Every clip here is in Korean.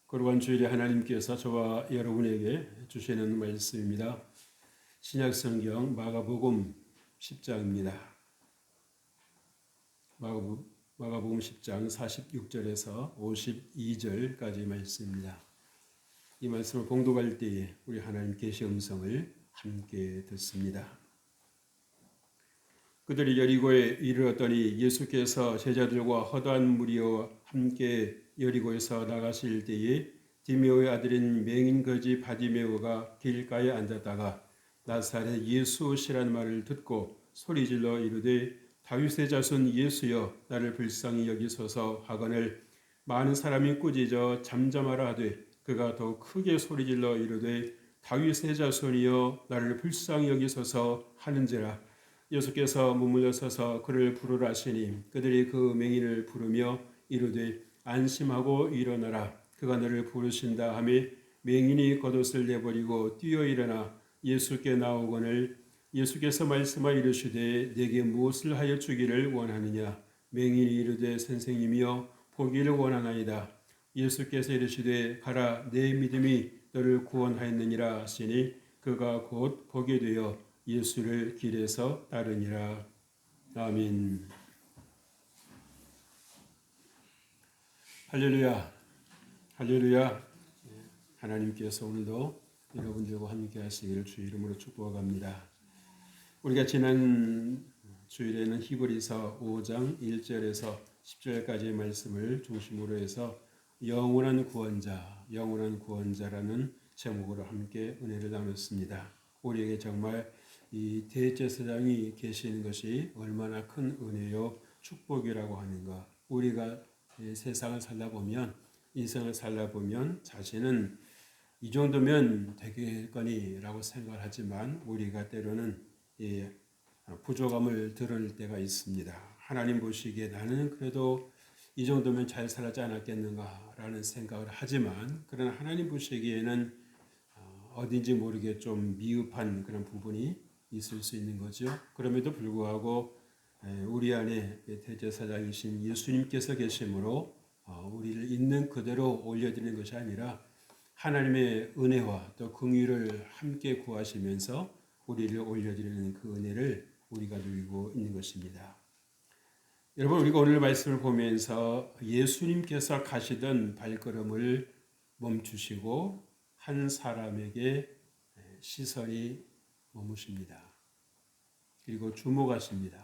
거룩한 주일에 하나님께서 저와 여러분에게 주시는 말씀입니다. 신약성경 마가복음 10장입니다. 마가복음 10장 46절에서 52절까지 말씀입니다. 이 말씀을 봉독할 때에 우리 하나님 계시 음성을 함께 듣습니다. 그들이 여리고에 이르렀더니 예수께서 제자들과 허다한 무리와 함께 여리고에서 나가실 때에 디메오의 아들인 맹인 거지 바디메오가 길가에 앉았다가 나사렛 예수시라는 말을 듣고 소리질러 이르되 다윗의 자손 예수여 나를 불쌍히 여기소서 하거늘 많은 사람이 꾸짖어 잠잠하라 하되 그가 더욱 크게 소리질러 이르되 다윗의 자손이여 나를 불쌍히 여기소서 하는지라. 예수께서 머물러 서서 그를 부르라 하시니 그들이 그 맹인을 부르며 이르되 안심하고 일어나라 그가 너를 부르신다 하며 맹인이 겉옷을 내버리고 뛰어 일어나 예수께 나오거늘 예수께서 말씀하여 이르시되 내게 무엇을 하여 주기를 원하느냐. 맹인이 이르되 선생님이여 보기를 원하나이다. 예수께서 이르시되 가라 내 믿음이 너를 구원하였느니라 하시니 그가 곧 보게 되어 예수를 길에서 따르니라. 아멘. 할렐루야. 할렐루야. 하나님께서 오늘도 여러분들과 함께 하시기를 주 이름으로 축복합니다. 우리가 지난 주일에는 히브리서 5장 1절에서 10절까지의 말씀을 중심으로 해서 영원한 구원자라는 제목으로 함께 은혜를 나눴습니다. 우리에게 정말 이 대제사장이 계시는 것이 얼마나 큰 은혜요 축복이라고 하는가. 우리가 세상을 살다 보면 인생을 살다 보면 자신은 이 정도면 되겠거니라고 생각을 하지만 우리가 때로는 부족함을 드러낼 때가 있습니다. 하나님 보시기에 나는 그래도 이 정도면 잘 살았지 않았겠는가라는 생각을 하지만 그러나 하나님 보시기에는 어딘지 모르게 좀 미흡한 그런 부분이 있을 수 있는 거죠. 그럼에도 불구하고 우리 안에 대제사장이신 예수님께서 계심으로 우리를 있는 그대로 올려드리는 것이 아니라 하나님의 은혜와 또 긍휼을 함께 구하시면서 우리를 올려드리는 그 은혜를 우리가 누리고 있는 것입니다. 여러분, 우리가 오늘 말씀을 보면서 예수님께서 가시던 발걸음을 멈추시고 한 사람에게 시선이 머무십니다. 그리고 주목하십니다.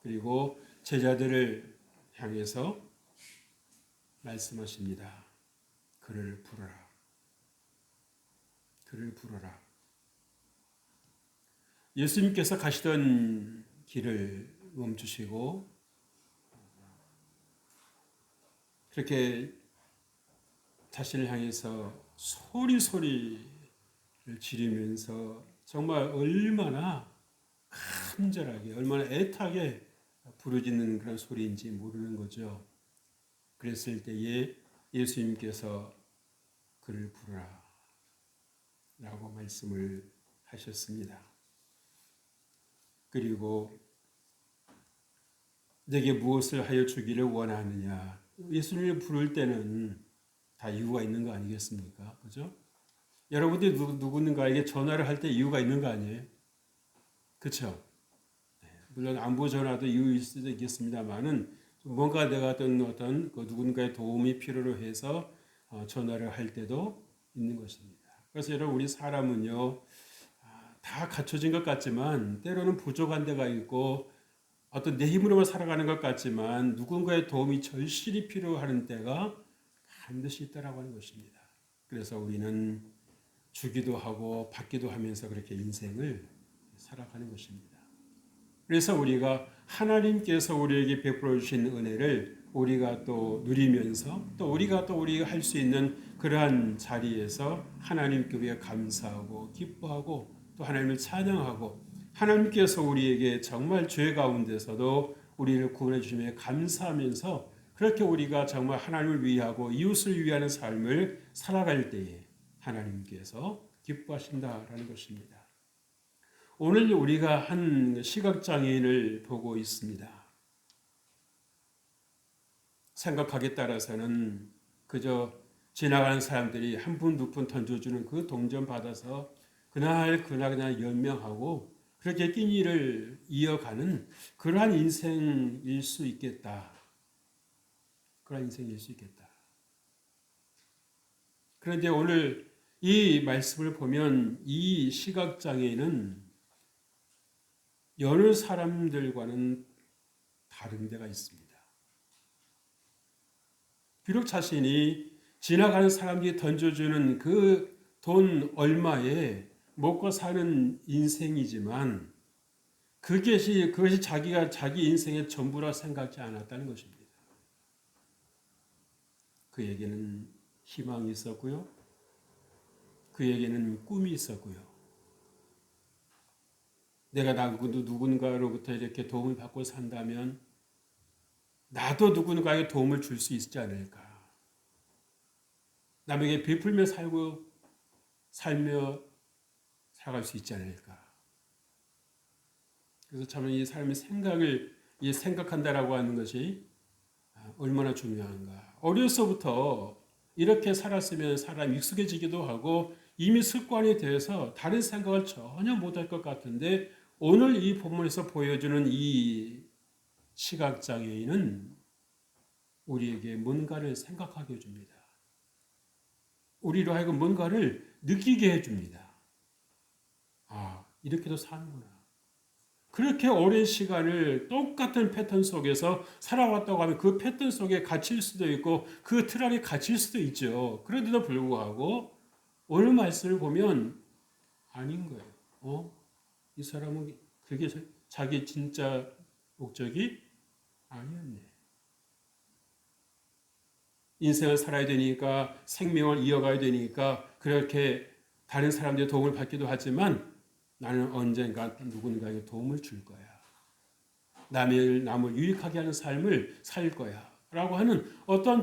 그리고 제자들을 향해서 말씀하십니다. 그를 부르라. 그를 부르라. 예수님께서 가시던 길을 멈추시고 그렇게 자신을 향해서 소리를 지르면서 정말 얼마나 간절하게 얼마나 애타게 부르짖는 그런 소리인지 모르는 거죠. 그랬을 때에 예수님께서 그를 부르라 라고 말씀을 하셨습니다. 그리고 내게 무엇을 하여 주기를 원하느냐. 예수님을 부를 때는 다 이유가 있는 거 아니겠습니까? 그죠? 여러분들이 누군가에게 전화를 할 때 이유가 있는 거 아니에요? 그렇죠? 물론 안부 전화도 이유일 수도 있겠습니다만은 뭔가 내가 어떤 그 누군가의 도움이 필요로 해서 전화를 할 때도 있는 것입니다. 그래서 여러분 우리 사람은요 다 갖춰진 것 같지만 때로는 부족한 데가 있고 어떤 내 힘으로만 살아가는 것 같지만 누군가의 도움이 절실히 필요한 때가 반드시 있다라고 하는 것입니다. 그래서 우리는 주기도 하고 받기도 하면서 그렇게 인생을 살아가는 것입니다. 그래서 우리가 하나님께서 우리에게 베풀어 주신 은혜를 우리가 또 누리면서 또 우리가 할 수 있는 그러한 자리에서 하나님께 우리가 감사하고 기뻐하고 또 하나님을 찬양하고 하나님께서 우리에게 정말 죄 가운데서도 우리를 구원해 주심에 감사하면서 그렇게 우리가 정말 하나님을 위하고 이웃을 위하는 삶을 살아갈 때에 하나님께서 기뻐하신다라는 것입니다. 오늘 우리가 한 시각장애인을 보고 있습니다. 생각하기에 따라서는 그저 지나가는 사람들이 한 푼, 두 푼 던져주는 그 동전 받아서 그날 그냥 연명하고 그렇게 끼니를 이어가는 그러한 인생일 수 있겠다. 그러한 인생일 수 있겠다. 그런데 오늘 이 말씀을 보면 이 시각장애인은 여느 사람들과는 다른 데가 있습니다. 비록 자신이 지나가는 사람들이 던져주는 그 돈 얼마에 먹고 사는 인생이지만 그것이 자기가 자기 인생의 전부라 생각지 않았다는 것입니다. 그에게는 희망이 있었고요. 그에게는 꿈이 있었고요. 내가 누군가로부터 이렇게 도움을 받고 산다면 나도 누군가에게 도움을 줄 수 있지 않을까. 남에게 베풀며 살며 살아갈 수 있지 않을까. 그래서 참 이 사람의 생각한다라고 하는 것이 얼마나 중요한가. 어려서부터 이렇게 살았으면 사람이 익숙해지기도 하고 이미 습관이 되어서 다른 생각을 전혀 못할 것 같은데 오늘 이 본문에서 보여주는 이 시각장애인은 우리에게 뭔가를 생각하게 해줍니다. 우리로 하여금 뭔가를 느끼게 해줍니다. 아, 이렇게도 사는구나. 그렇게 오랜 시간을 똑같은 패턴 속에서 살아왔다고 하면 그 패턴 속에 갇힐 수도 있고 그 틀 안에 갇힐 수도 있죠. 그런데도 불구하고 오늘 말씀을 보면 아닌 거예요. 이 사람은 그게 자기 진짜 목적이 아니었네. 인생을 살아야 되니까 생명을 이어가야 되니까 그렇게 다른 사람들의 도움을 받기도 하지만 나는 언젠가 누군가에게 도움을 줄 거야. 남을 유익하게 하는 삶을 살 거야. 라고 하는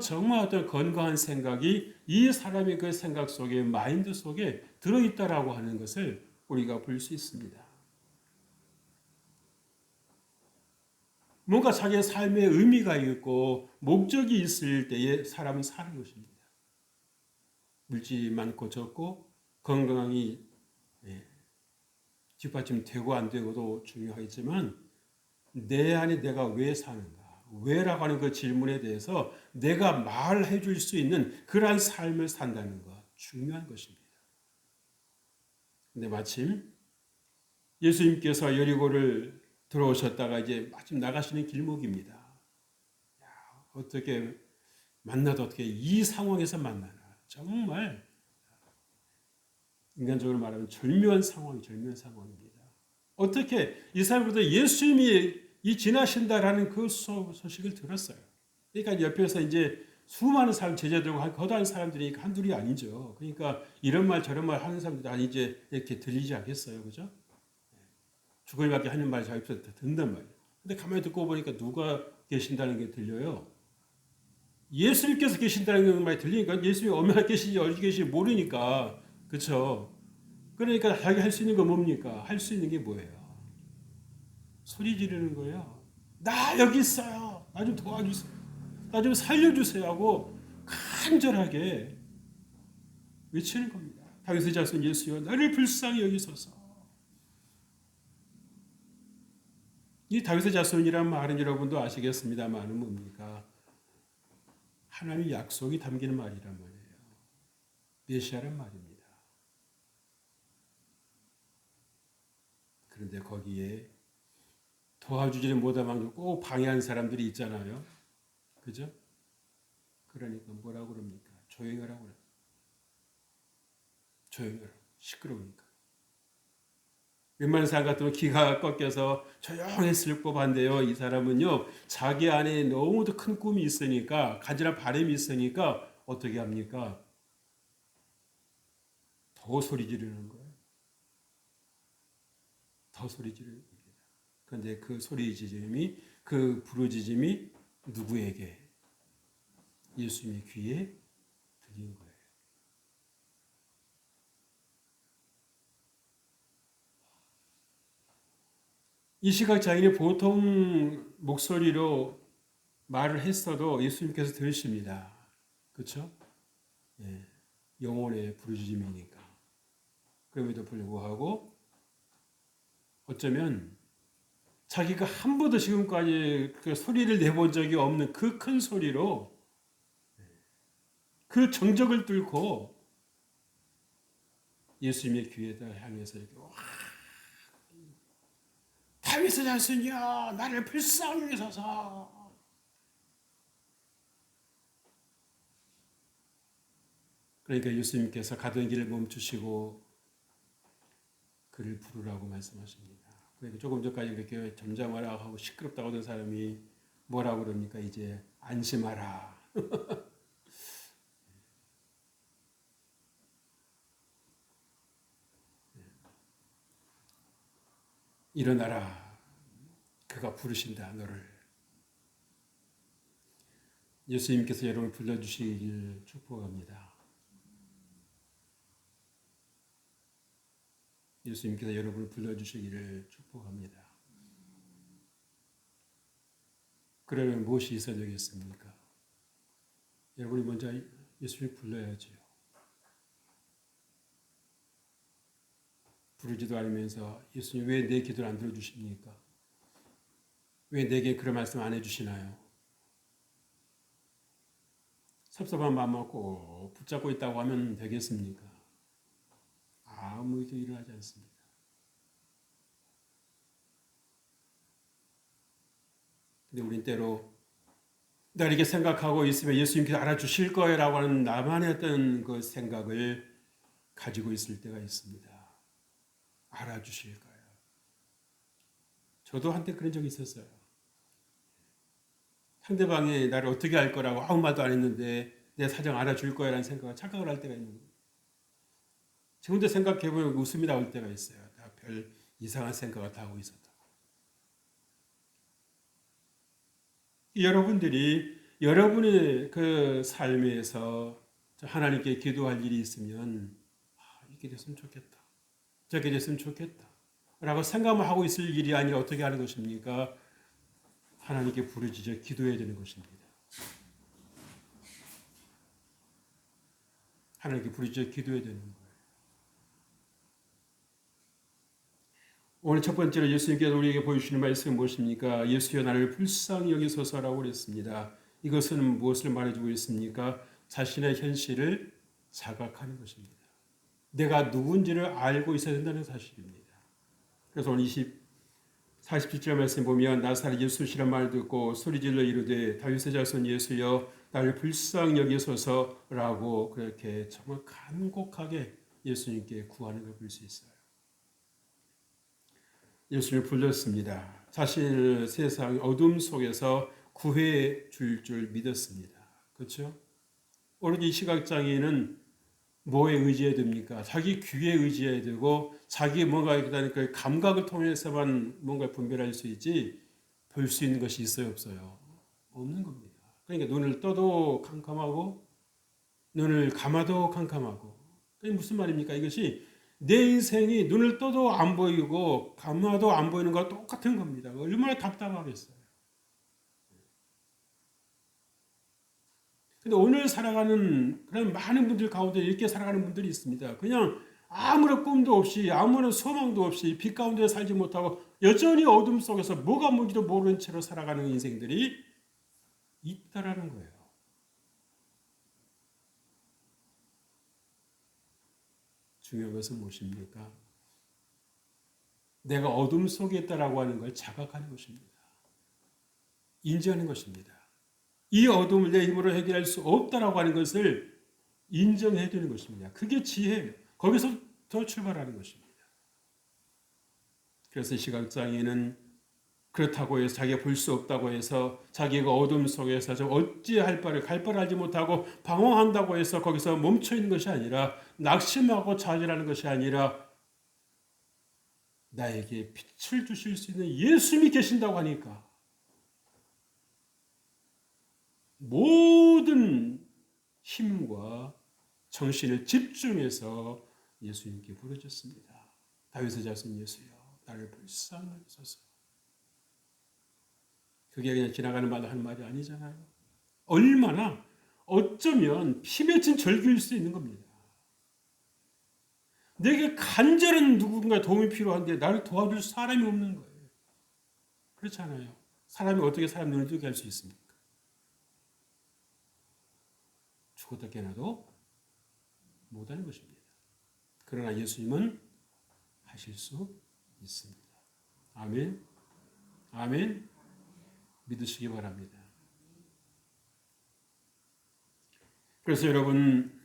정말 어떤 건강한 생각이 이 사람의 그 생각 속에, 마인드 속에 들어있다라고 하는 것을 우리가 볼 수 있습니다. 뭔가 자기의 삶에 의미가 있고 목적이 있을 때에 사람은 사는 것입니다. 물질이 많고 적고 건강이 뒷받침되고 안 되고도 중요하지만 내 안에 내가 왜 사는가? 왜라고 하는 그 질문에 대해서 내가 말해 줄 수 있는 그러한 삶을 산다는 것 중요한 것입니다. 근데 마침 예수님께서 여리고를 들어오셨다가 이제 마침 나가시는 길목입니다. 어떻게 만나도 어떻게 이 상황에서 만나나. 정말 인간적으로 말하면 절묘한 상황입니다. 어떻게 이 사람부터 예수님이 지나신다라는 그 소식을 들었어요. 그러니까 옆에서 이제 수많은 사람, 제자들과 거대한 사람들이 한둘이 아니죠. 그러니까 이런 말 저런 말 하는 사람들도 이제 이렇게 들리지 않겠어요. 그죠? 주거니밖에 하는 말이 자기 입에서 듣는단 말이에요. 근데 가만히 듣고 보니까 누가 계신다는 게 들려요. 예수님께서 계신다는 말이 들리니까 예수님이 얼마나 계신지 어디 계신지 모르니까 그렇죠. 그러니까 자기 할 수 있는 건 뭡니까? 할 수 있는 게 뭐예요? 소리 지르는 거예요. 나 여기 있어요. 나 좀 도와주세요. 나 좀 살려주세요 하고 간절하게 외치는 겁니다. 다윗의 자손 예수여 나를 불쌍히 여기소서. 이 다윗의 자손이란 말은 여러분도 아시겠습니다만은 뭡니까? 하나님의 약속이 담기는 말이란 말이에요. 메시아란 말입니다. 그런데 거기에 도와주지를 못하면 꼭 방해하는 사람들이 있잖아요. 그죠? 그러니까 뭐라고 그럽니까? 조용히 하라고 그래요. 조용히 하라고. 시끄러우니까. 웬만한 사람 같으면 기가 꺾여서 조용했을 법한데요. 이 사람은요. 자기 안에 너무도 큰 꿈이 있으니까 간절한 바람이 있으니까 어떻게 합니까? 더 소리 지르는 거예요. 더 소리 지르는 겁니다. 그런데 그 소리 지짐이 그 부르짖음이 누구에게? 예수님의 귀에 들린 거예요. 이 시각장애인이 보통 목소리로 말을 했어도 예수님께서 들으십니다. 그렇죠? 예, 영혼의 부르짖음이니까. 그럼에도 불구하고 어쩌면 자기가 한 번도 지금까지 그 소리를 내본 적이 없는 그 큰 소리로 그 정적을 뚫고 예수님의 귀에다 향해서 이렇게 와, 다윗의 자손이여 나를 불쌍히 여기소서. 그러니까 예수님께서 가던 길을 멈추시고 그를 부르라고 말씀하십니다. 그러니까 조금 전까지 그렇게 잠잠하라 하고 시끄럽다고 하던 사람이 뭐라고 그럽니까? 이제 안심하라. 일어나라. 그가 부르신다 너를. 예수님께서 여러분을 불러주시길 축복합니다. 예수님께서 여러분을 불러주시기를 축복합니다. 그러면 무엇이 있어야 되겠습니까? 여러분이 먼저 예수님을 불러야죠. 부르지도 않으면서 예수님 왜 내 기도를 안 들어주십니까? 왜 내게 그런 말씀 안 해주시나요? 섭섭한 마음만 꼭 붙잡고 있다고 하면 되겠습니까? 아무 일도 일어나지 않습니다. 근데 우린 때로 내가 이렇게 생각하고 있으면 예수님께서 알아주실 거라고 하는 나만의 어떤 그 생각을 가지고 있을 때가 있습니다. 알아주실 거예요. 저도 한때 그런 적이 있었어요. 상대방이 나를 어떻게 할 거라고 아무 말도 안 했는데 내 사정 알아줄 거야라는 생각을 착각을 할 때가 있는 거예요. 지금도 생각해보면 웃음이 나올 때가 있어요. 다 별 이상한 생각을 다 하고 있었다. 여러분들이 여러분의 그 삶에서 하나님께 기도할 일이 있으면 이렇게 됐으면 좋겠다. 저렇게 됐으면 좋겠다. 라고 생각만 하고 있을 일이 아니라 어떻게 하는 것입니까? 하나님께 부르짖어 기도해야 되는 것입니다. 하나님께 부르짖어 기도해야 되는 거예요. 오늘 첫 번째로 예수님께서 우리에게 보여주시는 말씀은 무엇입니까? 예수여 나를 불쌍히 여기소서라고 그랬습니다. 이것은 무엇을 말해주고 있습니까? 자신의 현실을 자각하는 것입니다. 내가 누군지를 알고 있어야 된다는 사실입니다. 그래서 오늘 47절 말씀 보면 나사렛 예수시란 말을 듣고 소리질러 이르되 다윗의 자손 예수여 나를 불쌍히 여기소서라고 그렇게 정말 간곡하게 예수님께 구하는 걸 볼 수 있어요. 예수님을 불렀습니다. 자신을 세상 어둠 속에서 구해 줄 믿었습니다. 그렇죠? 오로지 이 시각장애인은 뭐에 의지해야 됩니까? 자기 귀에 의지해야 되고 자기 뭔가 일단 그 감각을 통해서만 뭔가 분별할 수 있지 볼 수 있는 것이 있어요, 없어요? 없는 겁니다. 그러니까 눈을 떠도 캄캄하고 눈을 감아도 캄캄하고. 그게 무슨 말입니까? 이것이 내 인생이 눈을 떠도 안 보이고 감아도 안 보이는 것과 똑같은 겁니다. 얼마나 답답하겠어요. 근데 오늘 살아가는 그런 많은 분들 가운데 이렇게 살아가는 분들이 있습니다. 그냥 아무런 꿈도 없이 아무런 소망도 없이 빛 가운데 살지 못하고 여전히 어둠 속에서 뭐가 뭔지도 모르는 채로 살아가는 인생들이 있다라는 거예요. 중요한 것은 무엇입니까? 내가 어둠 속에 있다라고 하는 걸 자각하는 것입니다. 인지하는 것입니다. 이 어둠을 내 힘으로 해결할 수 없다라고 하는 것을 인정해야 되는 것입니다. 그게 지혜예요. 거기서 더 출발하는 것입니다. 그래서 시각장애는 그렇다고 해서 자기가 볼 수 없다고 해서 자기가 어둠 속에서 좀 어찌할 바를 갈 바를 알지 못하고 방황한다고 해서 거기서 멈춰 있는 것이 아니라 낙심하고 좌절하는 것이 아니라 나에게 빛을 주실 수 있는 예수님이 계신다고 하니까 모든 힘과 정신을 집중해서 예수님께 부르짖습니다. 다윗의 자손 예수여 나를 불쌍히 여기소서. 그게 그냥 지나가는 말로 하는 말이 아니잖아요. 어쩌면 피 맺힌 절규일 수 있는 겁니다. 내게 간절한 누군가 도움이 필요한데 나를 도와줄 사람이 없는 거예요. 그렇잖아요. 사람이 어떻게 사람 눈을 뜨게 할 수 있습니까? 죽었다 깨어나도 못하는 것입니다. 그러나 예수님은 하실 수 있습니다. 아멘. 아멘. 믿으시기 바랍니다. 그래서 여러분,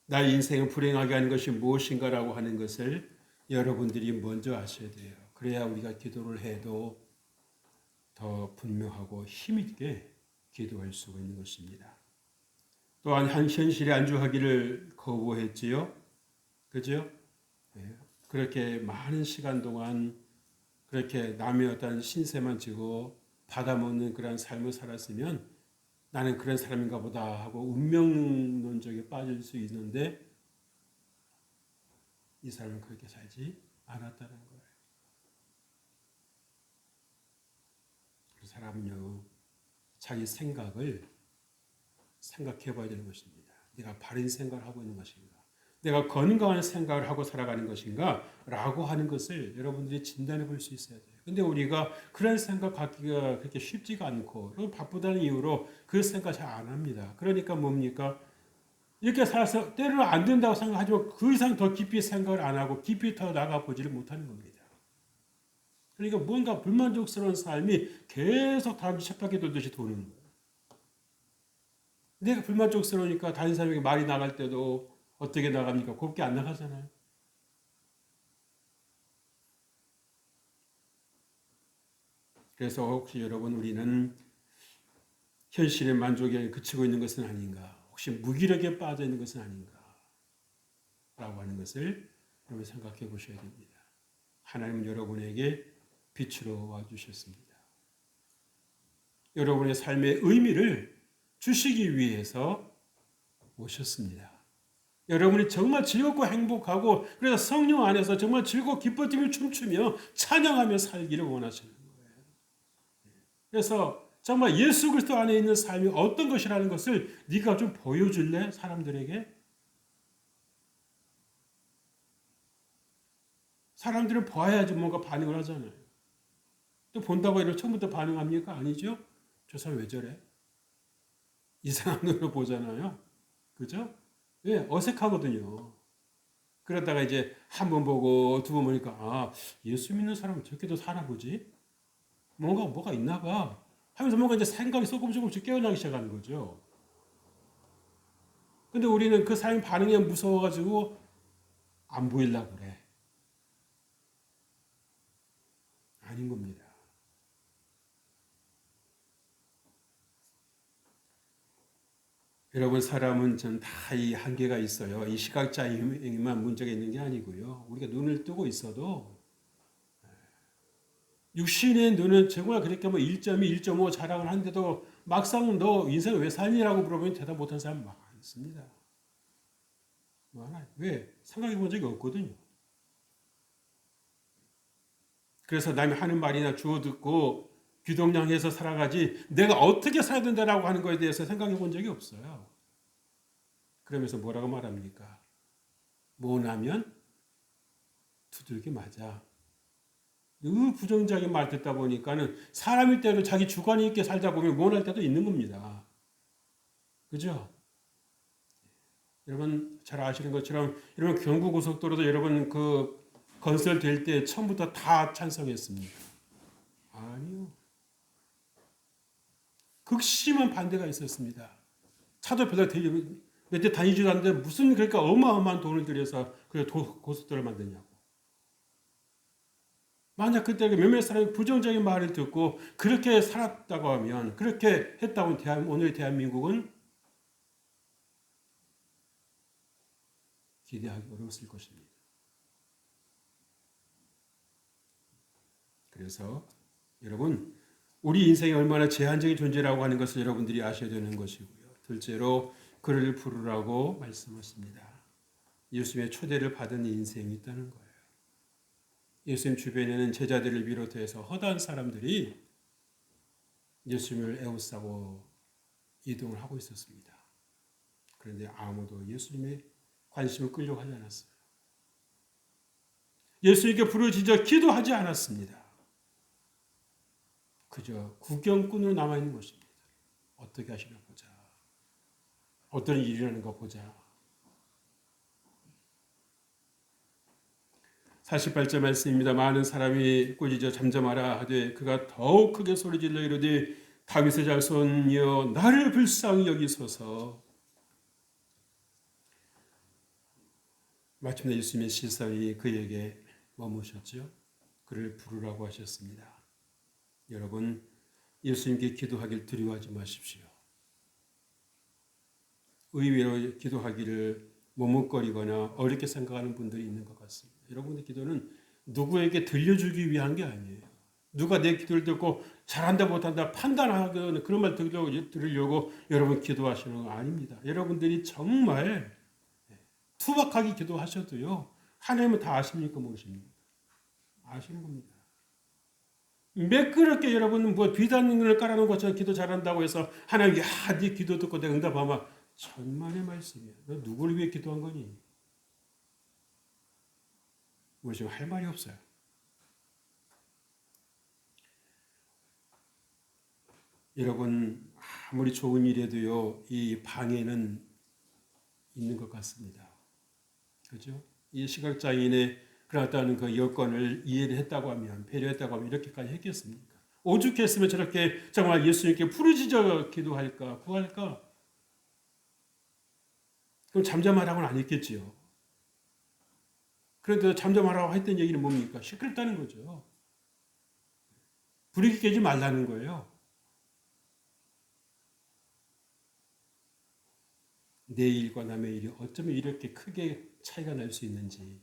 나의 인생을 불행하게 하는 것이 무엇인가라고 하는 것을 여러분들이 먼저 아셔야 돼요. 그래야 우리가 기도를 해도 더 분명하고 힘있게 기도할 수가 있는 것입니다. 또한 한 현실에 안주하기를 거부했지요. 그죠? 그렇게 많은 시간 동안 그렇게 남의 어떤 신세만 지고 받아먹는 그런 삶을 살았으면 나는 그런 사람인가 보다 하고 운명론적에 빠질 수 있는데 이 사람은 그렇게 살지 않았다는 거예요. 그 사람은요, 자기 생각을 생각해 봐야 되는 것입니다. 내가 바른 생각을 하고 있는 것인가? 내가 건강한 생각을 하고 살아가는 것인가? 라고 하는 것을 여러분들이 진단해 볼 수 있어야 돼요. 근데 우리가 그런 생각 갖기가 그렇게 쉽지가 않고 바쁘다는 이유로 그 생각 잘 안 합니다. 그러니까 뭡니까? 이렇게 살아서 때로는 안 된다고 생각하지만 그 이상 더 깊이 생각을 안 하고 깊이 더 나가 보지를 못하는 겁니다. 그러니까 뭔가 불만족스러운 삶이 계속 다음 쳇바퀴 돌듯이 도는 거예요. 내가 불만족스러우니까 다른 사람에게 말이 나갈 때도 어떻게 나갑니까? 곱게 안 나가잖아요. 그래서 혹시 여러분 우리는 현실의 만족에 그치고 있는 것은 아닌가? 혹시 무기력에 빠져 있는 것은 아닌가? 라고 하는 것을 여러분 생각해 보셔야 됩니다. 하나님은 여러분에게 빛으로 와주셨습니다. 여러분의 삶의 의미를 주시기 위해서 오셨습니다. 여러분이 정말 즐겁고 행복하고 그래서 성령 안에서 정말 즐겁고 기뻐지며 춤추며 찬양하며 살기를 원하시는 거예요. 그래서 정말 예수 그리스도 안에 있는 삶이 어떤 것이라는 것을 네가 좀 보여줄래? 사람들에게? 사람들은 봐야지 뭔가 반응을 하잖아요. 또 본다고 해도 처음부터 반응합니까? 아니죠? 저 사람 왜 저래? 이상한 눈으로 보잖아요. 그죠? 예, 어색하거든요. 그러다가 이제 한 번 보고 두 번 보니까 아, 예수 믿는 사람은 저렇게도 사나 보지? 뭐가 있나 봐. 하면서 뭔가 이제 생각이 조금씩 깨어나기 시작하는 거죠. 근데 우리는 그 사람 반응이 무서워가지고 안 보이려고 그래. 아닌 겁니다. 여러분 사람은 전 다 이 한계가 있어요. 이 시각장애만 문제가 있는 게 아니고요. 우리가 눈을 뜨고 있어도 육신의 눈은 정말 그렇게 뭐 1.2, 1.5 자랑을 하는데도 막상 너 인생을 왜 살니라고 물어보면 대답 못하는 사람 많습니다. 많아요. 왜? 생각해 본 적이 없거든요. 그래서 남이 하는 말이나 주워 듣고 귀동냥해서 살아가지 내가 어떻게 살아야 된다라고 하는 것에 대해서 생각해 본 적이 없어요. 그러면서 뭐라고 말합니까? 모나면 두들기 맞아. 늘 부정적인 말 듣다 보니까는 사람일 때도 자기 주관이 있게 살다 보면 모날 때도 있는 겁니다. 그죠? 여러분 잘 아시는 것처럼 여러분 경부고속도로도 여러분 그 건설될 때 처음부터 다 찬성했습니다. 아니요. 극심한 반대가 있었습니다. 차도 별로 몇 대 다니지도 않는데 무슨 그러니까 어마어마한 돈을 들여서 그 고속도로를 만드냐고. 만약 그때 몇몇 사람이 부정적인 말을 듣고 그렇게 살았다고 하면 그렇게 했다고 하면 오늘 대한민국은 기대하기 어려웠을 것입니다. 그래서 여러분 우리 인생이 얼마나 제한적인 존재라고 하는 것을 여러분들이 아셔야 되는 것이고요. 둘째로 그를 부르라고 말씀하십니다. 예수님의 초대를 받은 인생이 있다는 거예요. 예수님 주변에는 제자들을 비롯해서 허다한 사람들이 예수님을 애워싸고 이동을 하고 있었습니다. 그런데 아무도 예수님의 관심을 끌려고 하지 않았어요. 예수님께 부르짖어 기도하지 않았습니다. 그저 구경꾼으로 남아있는 것입니다. 어떻게 하시나 보자. 어떤 일이 일어나는가 보자. 48절 말씀입니다. 많은 사람이 꾸짖어 잠잠하라 하되 그가 더욱 크게 소리질러 이르되 다윗의 자손이여 나를 불쌍히 여기소서. 마침내 예수님의 시선이 그에게 머무셨죠. 그를 부르라고 하셨습니다. 여러분, 예수님께 기도하길 두려워하지 마십시오. 의외로 기도하기를 머뭇거리거나 어렵게 생각하는 분들이 있는 것 같습니다. 여러분의 기도는 누구에게 들려주기 위한 게 아니에요. 누가 내 기도를 듣고 잘한다 못한다 판단하거나 그런 말 들으려고 여러분 기도하시는 거 아닙니다. 여러분들이 정말 투박하게 기도하셔도요. 하나님은 다 아십니까 모르십니까? 아시는 겁니다. 매끄럽게 여러분 뭐 비단을 깔아놓은 것처럼 기도 잘한다고 해서 하나님 네 기도 듣고 내가 응답하면 천만의 말씀이야. 너 누구를 위해 기도한 거니? 우리 지금 할 말이 없어요. 여러분 아무리 좋은 일에도요 이 방해는 있는 것 같습니다. 그렇죠? 이 시각장애인의 그렇다는 그 여건을 이해를 했다고 하면 배려했다고 하면 이렇게까지 했겠습니까? 오죽했으면 저렇게 정말 예수님께 부르짖어 기도할까 구할까? 그럼 잠잠하라고는 안 했겠지요. 그런데 잠잠하라고 했던 얘기는 뭡니까? 시끄럽다는 거죠. 불이 깨지 말라는 거예요. 내 일과 남의 일이 어쩌면 이렇게 크게 차이가 날 수 있는지.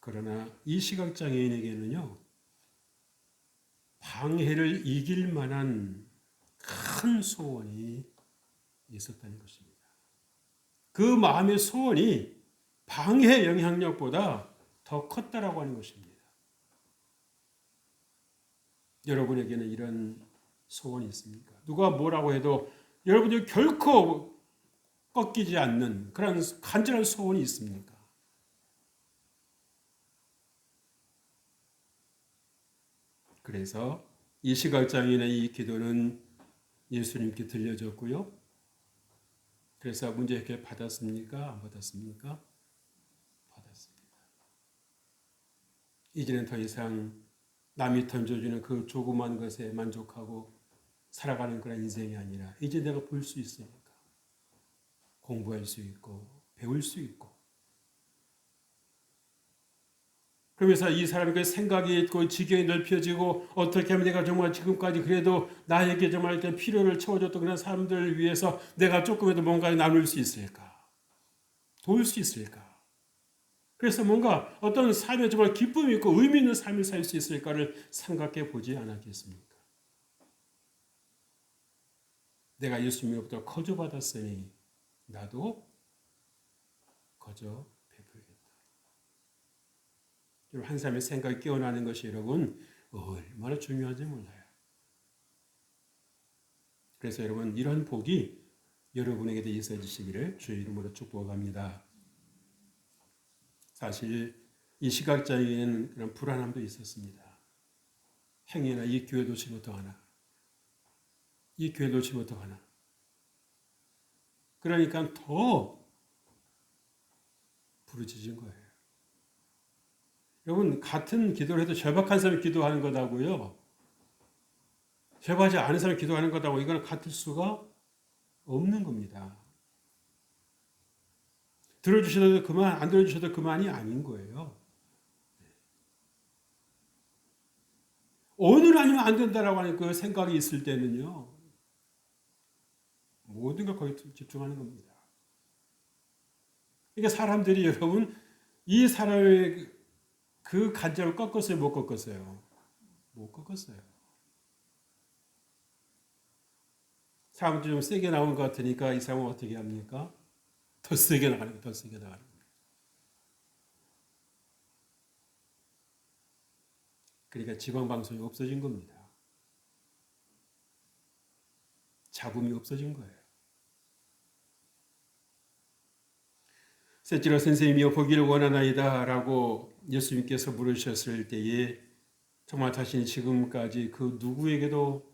그러나 이 시각장애인에게는요. 방해를 이길 만한 큰 소원이 있었다는 것입니다. 그 마음의 소원이 방해 영향력보다 더 컸다라고 하는 것입니다. 여러분에게는 이런 소원이 있습니까? 누가 뭐라고 해도 여러분이 결코 꺾이지 않는 그런 간절한 소원이 있습니까? 그래서 이 시각장애인의 이 기도는 예수님께 들려졌고요. 그래서 문제 해결 받았습니까? 안 받았습니까? 받았습니다. 이제는 더 이상 남이 던져주는 그 조그만 것에 만족하고 살아가는 그런 인생이 아니라 이제 내가 볼 수 있으니까 공부할 수 있고 배울 수 있고 그러면서 이 사람의 그 생각이 있고 지경이 넓혀지고 어떻게 하면 내가 정말 지금까지 그래도 나에게 정말 이렇게 필요를 채워줬던 그런 사람들을 위해서 내가 조금이라도 뭔가 나눌 수 있을까? 도울 수 있을까? 그래서 뭔가 어떤 삶에 정말 기쁨이 있고 의미 있는 삶을 살 수 있을까를 생각해 보지 않았겠습니까? 내가 예수님으로부터 거저받았으니 나도 거저 베풀겠다. 여러분 한 사람의 생각이 깨어나는 것이 여러분 얼마나 중요한지 몰라요. 그래서 여러분 이런 복이 여러분에게도 있어지시기를 주의 이름으로 축복합니다. 사실 이 시각장애인은 그런 불안함도 있었습니다. 행여나 이 교회 놓치면 어떡하나. 이 교회 놓치면 어떡하나. 그러니까 더 부르짖은 거예요. 여러분 같은 기도를 해도 절박한 사람이 기도하는 거다고요. 절박하지 않은 사람이 기도하는 거다고 이거는 같을 수가 없는 겁니다. 들어주셔도 그만, 안 들어주셔도 그만이 아닌 거예요. 오늘 아니면 안 된다라고 하는 그 생각이 있을 때는요. 모든 걸 거기 집중하는 겁니다. 그러니까 사람들이 여러분 이 사람의 그 간절을 꺾었어요? 못 꺾었어요? 못 꺾었어요. 사람들이 좀 세게 나온 것 같으니까 이 사람은 어떻게 합니까? 더 세게 나가는 거예요. 더 세게 나가는 거예요. 그러니까 지방방송이 없어진 겁니다. 잡음이 없어진 거예요. 셋째로 선생님이여 보기를 원하나이다 라고 예수님께서 물으셨을 때에 정말 자신이 지금까지 그 누구에게도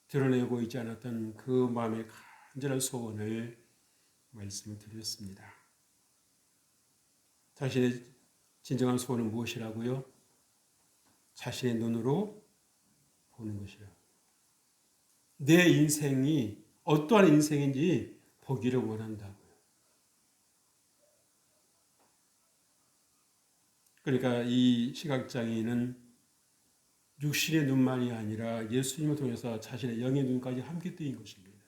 드러내고 있지 않았던 그 마음의 간절한 소원을 말씀을 드렸습니다. 자신의 진정한 소원은 무엇이라고요? 자신의 눈으로 보는 것이라고. 내 인생이 어떠한 인생인지 보기를 원한다고요. 그러니까 이 시각장애인은 육신의 눈만이 아니라 예수님을 통해서 자신의 영의 눈까지 함께 뜨인 것입니다.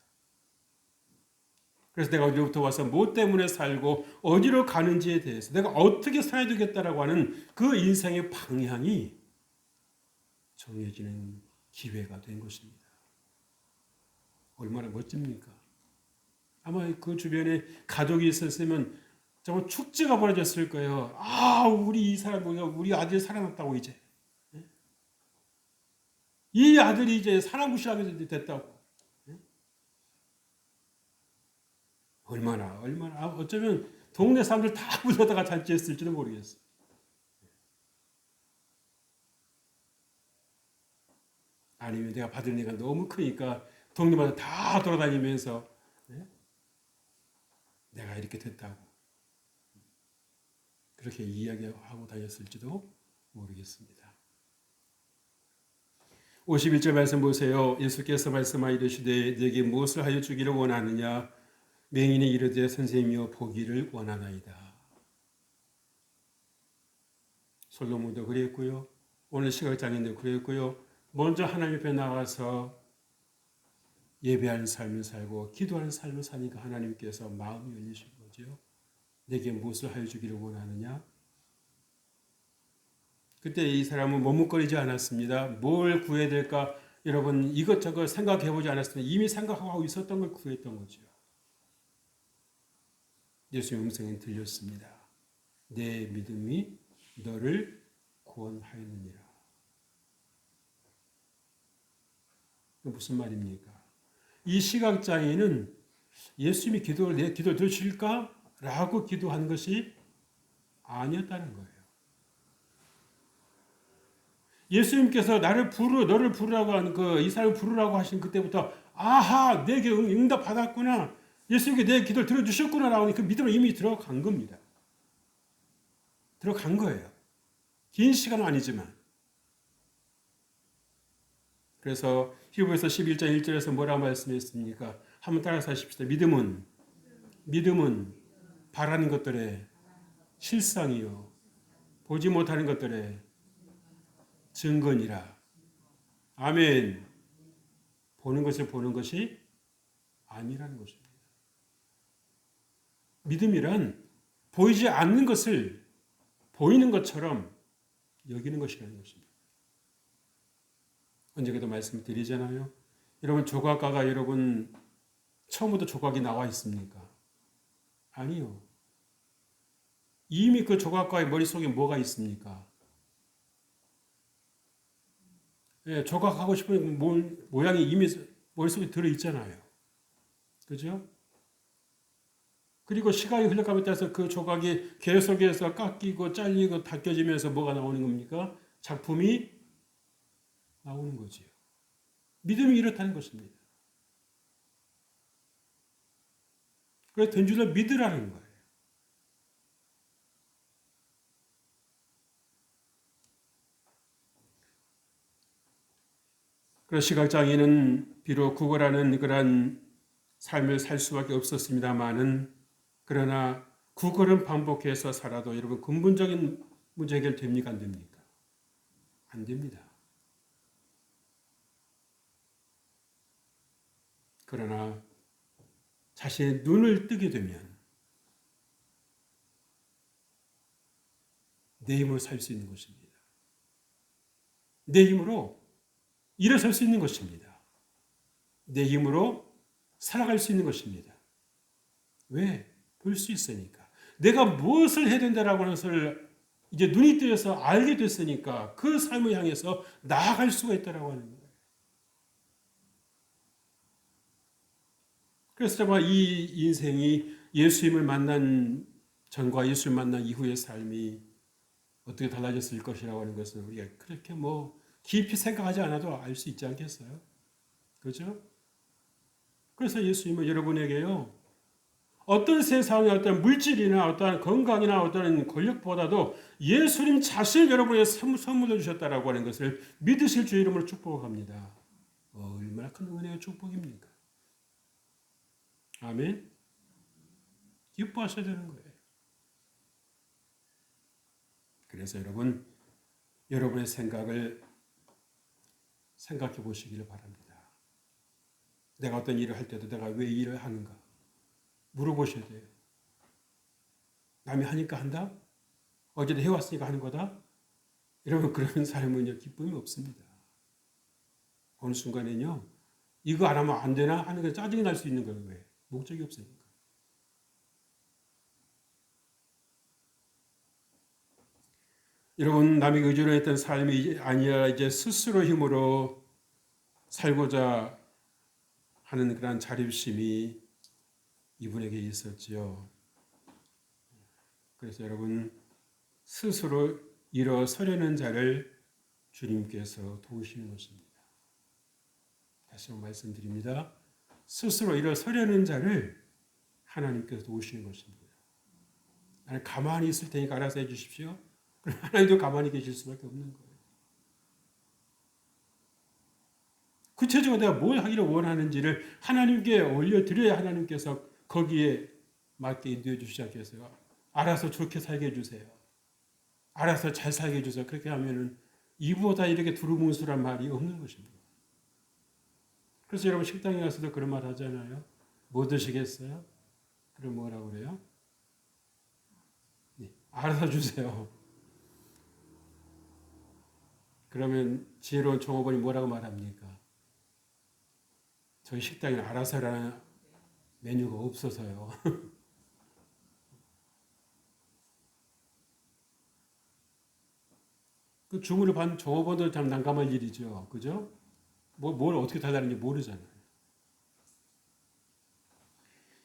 그래서 내가 어디로부터 와서 뭐 때문에 살고 어디로 가는지에 대해서 내가 어떻게 살아야 되겠다라고 하는 그 인생의 방향이 정해지는 기회가 된 것입니다. 얼마나 멋집니까? 아마 그 주변에 가족이 있었으면 정말 축제가 벌어졌을 거예요. 아, 우리 이 사람, 우리 아들이 살아났다고 이제. 이 아들이 이제 사나구시하게 됐다고. 얼마나 어쩌면 동네 사람들 다 불러다가 잔치했을지도 모르겠어요. 아니면 내가 받을 일가 너무 크니까 동네마다 다 돌아다니면서 내가 이렇게 됐다고 그렇게 이야기하고 다녔을지도 모르겠습니다. 51절 말씀 보세요. 예수께서 말씀하시되 내게 무엇을 하여 주기를 원하느냐? 맹인이 이르되 선생님이여 보기를 원하나이다. 솔로몬도 그랬고요. 오늘 시각장애인도 그랬고요. 먼저 하나님 앞에 나가서 예배하는 삶을 살고 기도하는 삶을 사니까 하나님께서 마음이 열리신 거죠. 내게 무엇을 하여 주기를 원하느냐? 그때 이 사람은 머뭇거리지 않았습니다. 뭘 구해야 될까? 여러분 이것저것 생각해 보지 않았습니다. 이미 생각하고 있었던 걸 구했던 거죠. 예수의 음성이 들렸습니다. 내 믿음이 너를 구원하였느니라. 무슨 말입니까? 이 시각장애인은 예수님이 내 기도를 들으실까? 라고 기도한 것이 아니었다는 거예요. 예수님께서 너를 부르라고 하는 이 사람을 부르라고 하신 그때부터 아하, 내게 응답 받았구나. 예수님께 내 기도를 들어주셨구나 라고 그 믿음으로 이미 들어간 겁니다. 들어간 거예요. 긴 시간은 아니지만. 그래서 히브리서 11장 1절에서 뭐라고 말씀했습니까? 한번 따라서 하십시다. 믿음은 바라는 것들의 실상이요 보지 못하는 것들의 증거니라. 아멘. 보는 것을 보는 것이 아니라는 것입니다. 믿음이란 보이지 않는 것을 보이는 것처럼 여기는 것이라는 것입니다. 언제까도 말씀드리잖아요. 여러분 조각가가 여러분 처음부터 조각이 나와 있습니까? 아니요. 이미 그 조각가의 머릿속에 뭐가 있습니까? 예, 조각하고 싶은 모양이 이미 머릿속에 들어있잖아요. 그죠? 그리고 시간이 흘러감에 따라서 그 조각이 계속해서 깎이고 잘리고 닦여지면서 뭐가 나오는 겁니까? 작품이 나오는 거지요. 믿음이 이렇다는 것입니다. 그래서 된 줄로 믿으라는 거예요. 그래서 시각장애인은 비록 구걸하는 그런 삶을 살 수밖에 없었습니다만은 그러나 구걸은 반복해서 살아도 여러분 근본적인 문제 해결됩니까? 안 됩니까? 안 됩니다. 그러나 자신의 눈을 뜨게 되면 내 힘으로 살 수 있는 것입니다. 내 힘으로 일어설 수 있는 것입니다. 내 힘으로 살아갈 수 있는 것입니다. 왜? 볼 수 있으니까. 내가 무엇을 해야 된다라고 하는 것을 이제 눈이 뜨여서 알게 됐으니까 그 삶을 향해서 나아갈 수가 있다라고 하는 거예요. 그래서 정말 이 인생이 예수님을 만난 전과 예수님 만난 이후의 삶이 어떻게 달라졌을 것이라고 하는 것은 우리가 그렇게 뭐 깊이 생각하지 않아도 알 수 있지 않겠어요? 그렇죠? 그래서 예수님은 여러분에게요, 어떤 세상의 어떤 물질이나 어떤 건강이나 어떤 권력보다도 예수님 자신을 여러분에게 선물로 주셨다라고 하는 것을 믿으실 주의 이름으로 축복합니다. 얼마나 큰 은혜의 축복입니까? 아멘. 기뻐하셔야 되는 거예요. 그래서 여러분의 생각을 생각해 보시기를 바랍니다. 내가 어떤 일을 할 때도 내가 왜 이 일을 하는가 물어보셔야 돼요. 남이 하니까 한다? 어제도 해왔으니까 하는 거다? 여러분, 그런 삶은요, 기쁨이 없습니다. 어느 순간에는요, 이거 안 하면 안 되나 하는 게 짜증이 날 수 있는 거예요. 왜? 목적이 없으니까. 여러분, 남에게 의존 했던 삶이 아니라 이제 스스로 힘으로 살고자 하는 그런 자립심이 이분에게 있었지요. 그래서 여러분, 스스로 일어서려는 자를 주님께서 도우시는 것입니다. 다시 한번 말씀드립니다. 스스로 일어서려는 자를 하나님께서 도우시는 것입니다. 나는 가만히 있을 테니까 알아서 해주십시오. 그럼 하나님도 가만히 계실 수밖에 없는 거예요. 구체적으로 내가 뭘 하기를 원하는지를 하나님께 올려드려야 하나님께서 거기에 맞게 인도해 주시지 않겠어요? 알아서 좋게 살게 해주세요. 알아서 잘 살게 해주세요. 그렇게 하면은 이보다 이렇게 두루뭉술한 말이 없는 것입니다. 그래서 여러분 식당에 가서도 그런 말 하잖아요. 뭐 드시겠어요? 그럼 뭐라고 그래요? 네, 알아서 주세요. 그러면 지혜로운 종업원이 뭐라고 말합니까? 저희 식당에 알아서라는 메뉴가 없어서요. 그 주문을 받는 종업원도 참 난감할 일이죠. 그죠? 뭘 어떻게 달라는지 모르잖아요.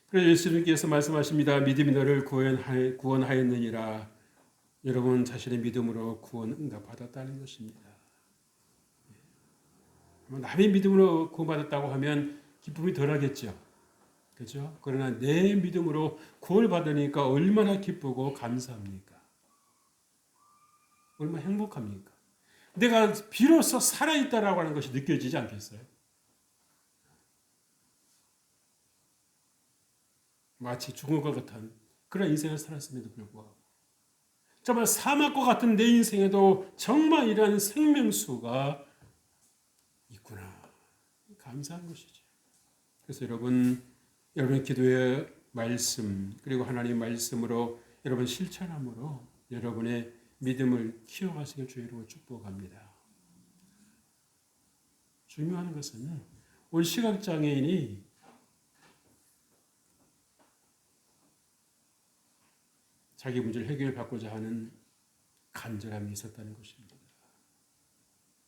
그래서 예수님께서 말씀하십니다. 믿음이 너를 구원하였느니라. 여러분 자신의 믿음으로 구원 응답받았다는 것입니다. 남의 믿음으로 구원받았다고 하면 기쁨이 덜하겠죠. 그렇죠? 그러나 내 믿음으로 구원을 받으니까 얼마나 기쁘고 감사합니까? 얼마나 행복합니까? 내가 비로소 살아있다라고 하는 것이 느껴지지 않겠어요? 마치 죽은 것 같은 그런 인생을 살았음에도 불구하고 정말 사막과 같은 내 인생에도 정말 이런 생명수가 있구나. 감사한 것이죠. 그래서 여러분의 기도의 말씀 그리고 하나님의 말씀으로 여러분 실천함으로 여러분의 믿음을 키워가시길 주의로 축복합니다. 중요한 것은 우리 시각장애인이 자기 문제를 해결받고자 하는 간절함이 있었다는 것입니다.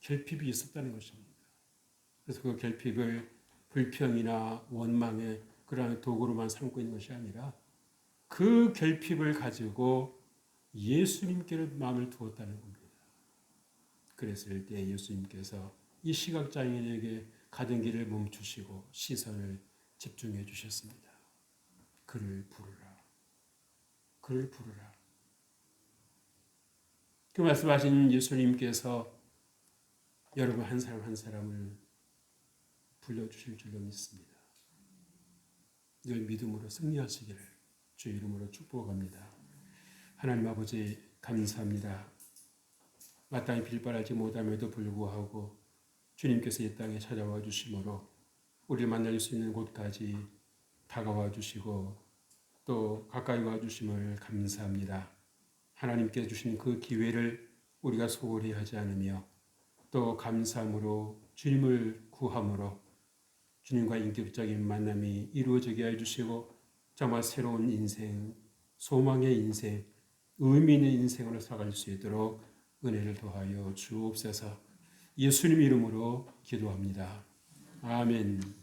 결핍이 있었다는 것입니다. 그래서 그 결핍을 불평이나 원망의 그러한 도구로만 삼고 있는 것이 아니라 그 결핍을 가지고 예수님께로 마음을 두었다는 겁니다. 그랬을 때 예수님께서 이 시각장애인에게 가던 길을 멈추시고 시선을 집중해 주셨습니다. 그를 부르라. 그를 부르라. 그 말씀하신 예수님께서 여러분 한 사람 한 사람을 불러주실 줄로 믿습니다. 늘 믿음으로 승리하시기를 주의 이름으로 축복합니다. 하나님 아버지 감사합니다. 마땅히 빌바라지 못함에도 불구하고 주님께서 이 땅에 찾아와 주심으로 우리를 만날 수 있는 곳까지 다가와 주시고 또 가까이 와 주심을 감사합니다. 하나님께서 주신 그 기회를 우리가 소홀히 하지 않으며 또 감사함으로 주님을 구함으로 주님과 인격적인 만남이 이루어지게 해주시고 정말 새로운 인생, 소망의 인생, 의미 있는 인생으로 살아갈 수 있도록 은혜를 더하여 주옵소서. 예수님 이름으로 기도합니다. 아멘.